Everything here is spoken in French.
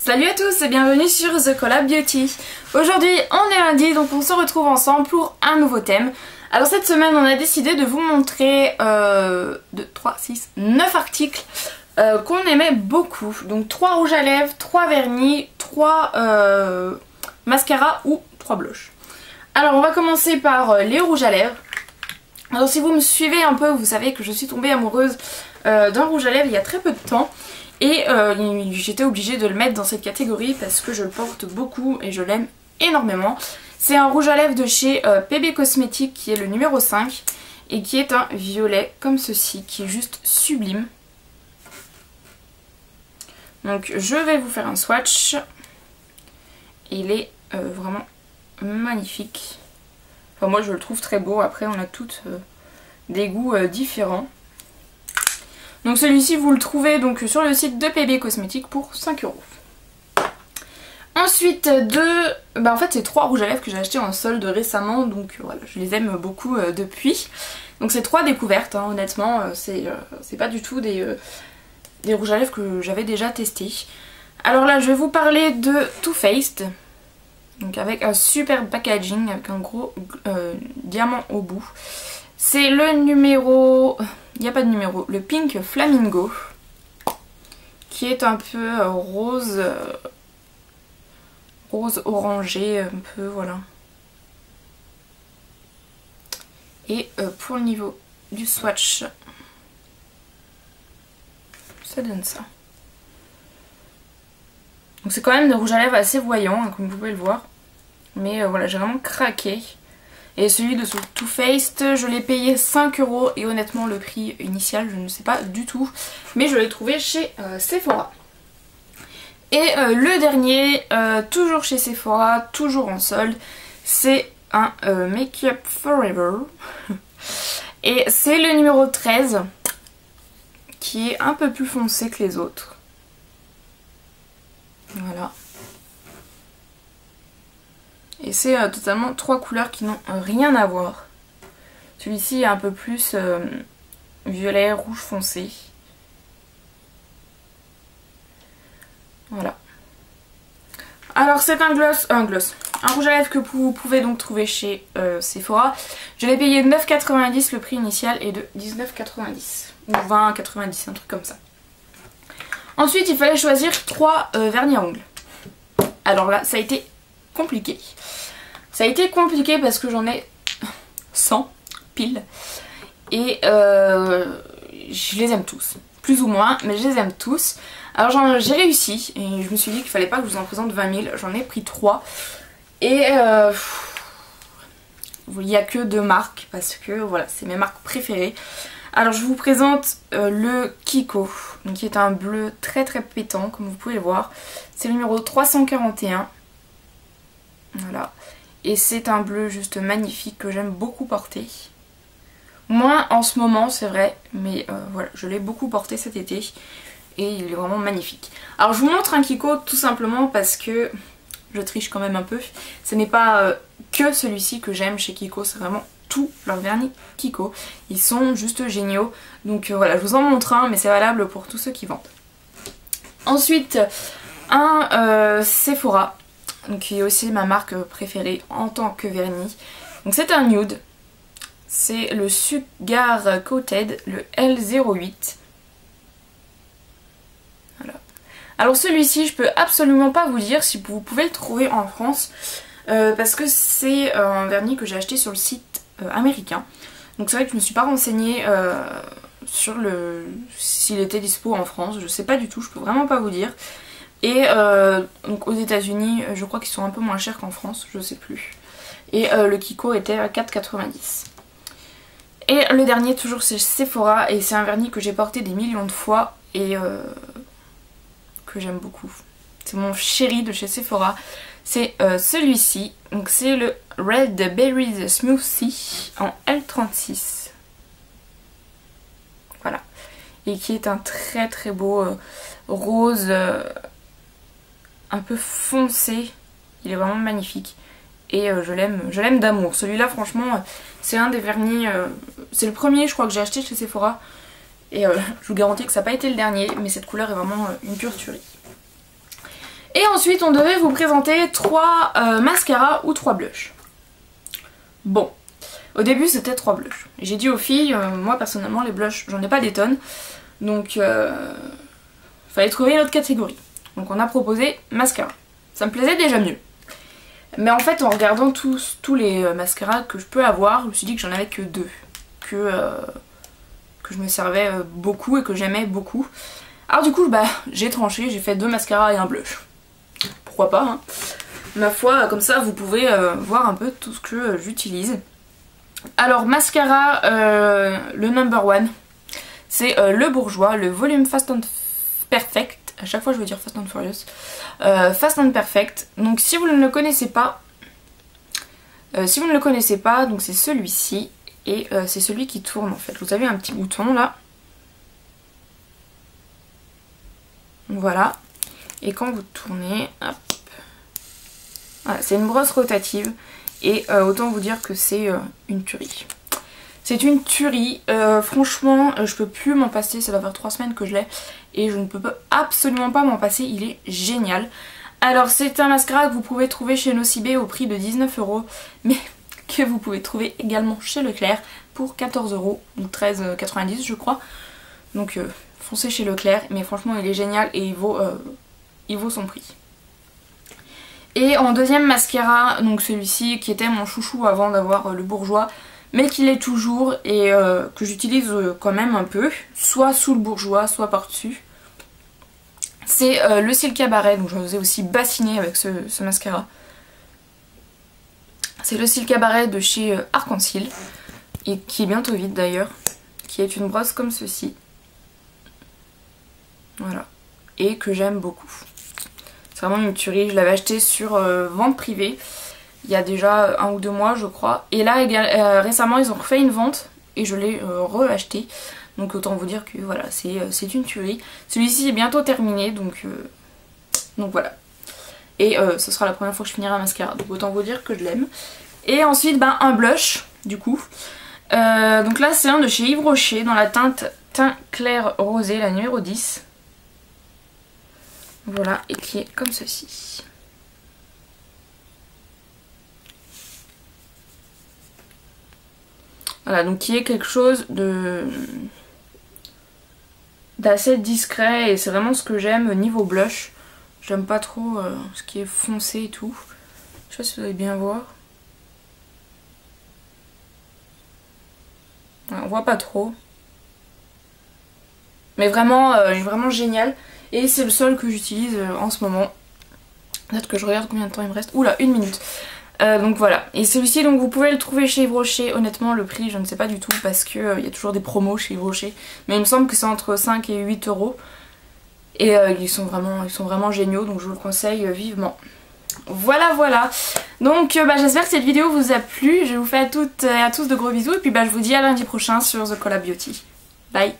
Salut à tous et bienvenue sur The Collab Beauty. Aujourd'hui on est lundi, donc on se retrouve ensemble pour un nouveau thème. Alors cette semaine on a décidé de vous montrer 9 articles qu'on aimait beaucoup. Donc 3 rouges à lèvres, 3 vernis, 3 mascaras ou 3 blushs. Alors on va commencer par les rouges à lèvres. Alors si vous me suivez un peu, vous savez que je suis tombée amoureuse d'un rouge à lèvres il y a très peu de temps. Et j'étais obligée de le mettre dans cette catégorie parce que je le porte beaucoup et je l'aime énormément. C'est un rouge à lèvres de chez PB Cosmetics qui est le numéro 5 et qui est un violet comme ceci qui est juste sublime. Donc je vais vous faire un swatch. Il est vraiment magnifique. Enfin moi je le trouve très beau, après on a toutes des goûts différents. Donc celui-ci vous le trouvez donc sur le site de PB Cosmetics pour 5 €. Ensuite en fait c'est 3 rouges à lèvres que j'ai acheté en solde récemment, donc voilà, je les aime beaucoup depuis. Donc c'est 3 découvertes, hein, honnêtement, c'est pas du tout des rouges à lèvres que j'avais déjà testés. Alors là je vais vous parler de Too Faced, donc avec un super packaging, avec un gros diamant au bout. C'est le numéro... Il n'y a pas de numéro. Le Pink Flamingo. Qui est un peu rose... rose orangé, un peu, voilà. Et pour le niveau du swatch, ça donne ça. Donc c'est quand même des rouges à lèvres assez voyants, hein, comme vous pouvez le voir. Mais voilà, j'ai vraiment craqué. Et celui de Too Faced, je l'ai payé 5 € et honnêtement le prix initial je ne sais pas du tout. Mais je l'ai trouvé chez Sephora. Et le dernier, toujours chez Sephora, toujours en solde, c'est un Make Up Forever. Et c'est le numéro 13 qui est un peu plus foncé que les autres. Voilà. Et c'est totalement 3 couleurs qui n'ont rien à voir. Celui-ci est un peu plus violet, rouge foncé. Voilà. Alors c'est un rouge à lèvres que vous pouvez donc trouver chez Sephora. Je l'ai payé 9,90 €, le prix initial est de 19,90 € ou 20,90 €, un truc comme ça. Ensuite il fallait choisir 3 vernis à ongles. Alors là ça a été compliqué. Ça a été compliqué parce que j'en ai 100 pile et je les aime tous, plus ou moins, mais je les aime tous. Alors j'ai réussi et je me suis dit qu'il fallait pas que je vous en présente 20 000, j'en ai pris 3 et il n'y a que 2 marques parce que voilà, c'est mes marques préférées. Alors je vous présente le Kiko, donc, qui est un bleu très très pétant comme vous pouvez le voir. C'est le numéro 341. Voilà, et c'est un bleu juste magnifique que j'aime beaucoup porter. Moins en ce moment c'est vrai, mais voilà, je l'ai beaucoup porté cet été et il est vraiment magnifique. Alors je vous montre un Kiko tout simplement parce que je triche quand même un peu. Ce n'est pas que celui-ci que j'aime chez Kiko, c'est vraiment tous leurs vernis Kiko. Ils sont juste géniaux, donc voilà, je vous en montre un, mais c'est valable pour tous ceux qui vendent. Ensuite, un Sephora. Donc qui est aussi ma marque préférée en tant que vernis. Donc c'est un nude. C'est le Sugar Coated, le L08. Voilà. Alors celui-ci, je peux absolument pas vous dire si vous pouvez le trouver en France. Parce que c'est un vernis que j'ai acheté sur le site américain. Donc c'est vrai que je me suis pas renseignée sur s'il était dispo en France. Je sais pas du tout, je peux vraiment pas vous dire. Et donc aux États-Unis, je crois qu'ils sont un peu moins chers qu'en France, je sais plus. Et le Kiko était à 4,90 €. Et le dernier, toujours c'est Sephora, et c'est un vernis que j'ai porté des millions de fois et que j'aime beaucoup. C'est mon chéri de chez Sephora. C'est celui-ci, donc c'est le Red Berries Smoothie en L36. Voilà. Et qui est un très très beau rose... un peu foncé, il est vraiment magnifique et je l'aime d'amour. Celui-là franchement c'est un des vernis, c'est le premier je crois que j'ai acheté chez Sephora et je vous garantis que ça n'a pas été le dernier, mais cette couleur est vraiment une pure tuerie. Et ensuite on devait vous présenter 3 mascaras ou 3 blushs. Bon, au début c'était 3 blushs. J'ai dit aux filles, moi personnellement les blushs j'en ai pas des tonnes. Donc fallait trouver une autre catégorie. Donc on a proposé mascara. Ça me plaisait déjà mieux. Mais en fait en regardant tous les mascaras que je peux avoir, je me suis dit que j'en avais que 2. Que je me servais beaucoup et que j'aimais beaucoup. Alors du coup bah j'ai tranché, j'ai fait 2 mascaras et un blush. Pourquoi pas hein. Ma foi, comme ça vous pouvez voir un peu tout ce que j'utilise. Alors mascara, le number one, c'est le Bourjois, le volume Fast and Perfect. À chaque fois je veux dire Fast and Furious. Fast and Perfect. Donc si vous ne le connaissez pas, donc c'est celui-ci. Et c'est celui qui tourne en fait. Vous avez un petit bouton là. Voilà. Et quand vous tournez, hop. Voilà, c'est une brosse rotative. Et autant vous dire que c'est une tuerie. C'est une tuerie. Franchement, je peux plus m'en passer. Ça va faire 3 semaines que je l'ai. Et je ne peux absolument pas m'en passer. Il est génial. Alors c'est un mascara que vous pouvez trouver chez Nocibé au prix de 19 €. Mais que vous pouvez trouver également chez Leclerc pour 14 € ou 13,90 € je crois. Donc foncez chez Leclerc. Mais franchement il est génial et il vaut son prix. Et en deuxième mascara, donc celui-ci qui était mon chouchou avant d'avoir le Bourjois, mais qui l'est toujours et que j'utilise quand même un peu, soit sous le Bourjois, soit par-dessus. C'est le Cils Cabaret, donc je vous ai aussi bassiné avec ce mascara. C'est le Cils Cabaret de chez Arc-en-Ciel, et qui est bientôt vide d'ailleurs, qui est une brosse comme ceci. Voilà, et que j'aime beaucoup. C'est vraiment une tuerie, je l'avais acheté sur vente privée il y a déjà 1 ou 2 mois je crois. Et là récemment ils ont refait une vente et je l'ai re-acheté. Donc autant vous dire que voilà, c'est une tuerie. Celui-ci est bientôt terminé donc voilà. Et ce sera la première fois que je finirai un mascara. Donc autant vous dire que je l'aime. Et ensuite un blush du coup. Donc là c'est un de chez Yves Rocher dans la teinte teint clair rosé, la numéro 10. Voilà, et qui est comme ceci. Voilà, donc qui est quelque chose d'assez discret et c'est vraiment ce que j'aime niveau blush. J'aime pas trop ce qui est foncé et tout. Je sais pas si vous allez bien voir. On voit pas trop. Mais vraiment, il est vraiment génial. Et c'est le seul que j'utilise en ce moment. Peut-être que je regarde combien de temps il me reste. Oula, 1 minute. Donc voilà. Et celui-ci, donc vous pouvez le trouver chez Yves Rocher. Honnêtement, le prix, je ne sais pas du tout parce que il y a toujours des promos chez Yves Rocher. Mais il me semble que c'est entre 5 et 8 €. Et ils sont vraiment géniaux. Donc je vous le conseille vivement. Voilà. Donc j'espère que cette vidéo vous a plu. Je vous fais à toutes et à tous de gros bisous. Et puis je vous dis à lundi prochain sur The Collab Beauty. Bye.